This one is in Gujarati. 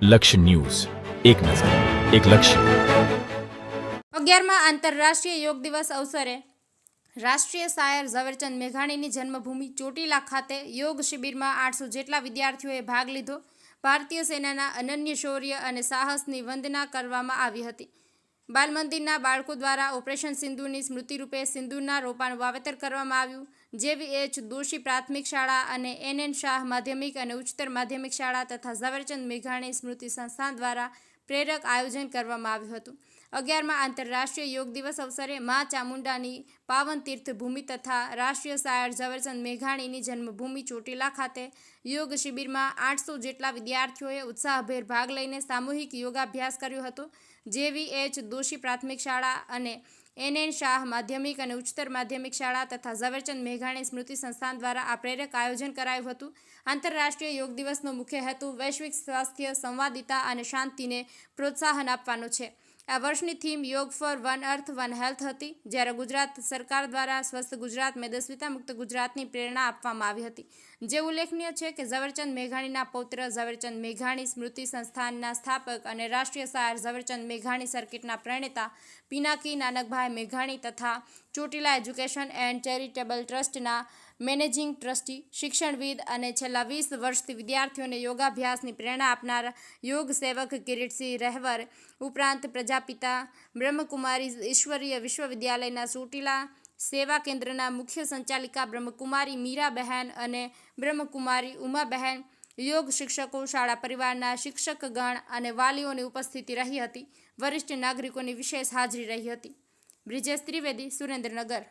લક્ષ્ય ન્યૂઝ, એક નજર, એક લક્ષ્ય. 11મા આંતરરાષ્ટ્રીય યોગ દિવસ અવસરે રાષ્ટ્રીય શાયર ઝવેરચંદ મેઘાણીની જન્મભૂમિ ચોટીલા ખાતે યોગ શિબિરમાં 800 જેટલા વિદ્યાર્થીઓએ ભાગ લીધો. ભારતીય સેનાના અનન્ય શૌર્ય અને સાહસની વંદના કરવામાં આવી હતી. બાલ મંદિરના બાળકો દ્વારા ઓપરેશન સિંદૂરની સ્મૃતિરૂપે સિંદૂરના રોપાનું વાવેતર કરવામાં આવ્યું. જેવીએચ દોશી પ્રાથમિક શાળા અને એનએન શાહ માધ્યમિક અને ઉચ્ચતર માધ્યમિક શાળા તથા ઝવેરચંદ મેઘાણી સ્મૃતિ સંસ્થાન દ્વારા પ્રેરક આયોજન કરવામાં આવ્યું હતું. 11મા આંતરરાષ્ટ્રીય યોગ દિવસ અવસરે મા ચામુંડાની પાવન તીર્થભૂમિ તથા રાષ્ટ્રીય શાયર ઝવેરચંદ મેઘાણીની જન્મભૂમિ ચોટીલા ખાતે યોગ શિબિરમાં 800 જેટલા વિદ્યાર્થીઓએ ઉત્સાહભેર ભાગ લઈને સામૂહિક યોગાભ્યાસ કર્યો હતો. જેવીએચ દોશી પ્રાથમિક શાળા અને એનએન શાહ માધ્યમિક અને ઉચ્ચતર માધ્યમિક શાળા તથા ઝવેરચંદ મેઘાણી સ્મૃતિ સંસ્થાન દ્વારા આ પ્રેરક આયોજન કરાયું હતું. આંતરરાષ્ટ્રીય યોગ દિવસનો મુખ્ય હેતુ વૈશ્વિક સ્વાસ્થ્ય, સંવાદિતા અને શાંતિને પ્રોત્સાહન આપવાનો છે. આ વર્ષની theme yoga for one earth one health હતી. જ્યારે ગુજરાત સરકાર દ્વારા સ્વસ્થ ગુજરાત મેદસ્વીતા મુક્ત ગુજરાતની પ્રેરણા આપવામાં આવી હતી. જે ઉલ્લેખનીય છે કે ઝવેરચંદ મેઘાણીના પૌત્ર ઝવેરચંદ મેઘાણી સ્મૃતિ સંસ્થાનના સ્થાપક અને રાષ્ટ્રીય શાયર ઝવેરચંદ મેઘાણી સર્કિટના પ્રણેતા પિનાકી નાનકભાઈ મેઘાણી તથા ચોટીલા એજ્યુકેશન એન્ડ ચેરિટેબલ ટ્રસ્ટના મેનેજિંગ ટ્રસ્ટી, શિક્ષણવિદ અને છેલ્લા 20 વર્ષથી વિદ્યાર્થીઓને યોગાભ્યાસની પ્રેરણા આપનાર યોગ સેવક કિરીટસિંહ રહેવર ઉપરાંત પ્રજાપિતા બ્રહ્મકુમારી ઈશ્વરીય વિશ્વવિદ્યાલયના ચોટીલા સેવા કેન્દ્રના મુખ્ય સંચાલિકા બ્રહ્મકુમારી મીરાબહેન અને બ્રહ્મકુમારી ઉમાબહેન, યોગ શિક્ષકો, શાળા પરિવારના શિક્ષકગણ અને વાલીઓની ઉપસ્થિતિ રહી હતી. વરિષ્ઠ નાગરિકોની વિશેષ હાજરી રહી હતી. બ્રિજેશ ત્રિવેદી, સુરેન્દ્રનગર.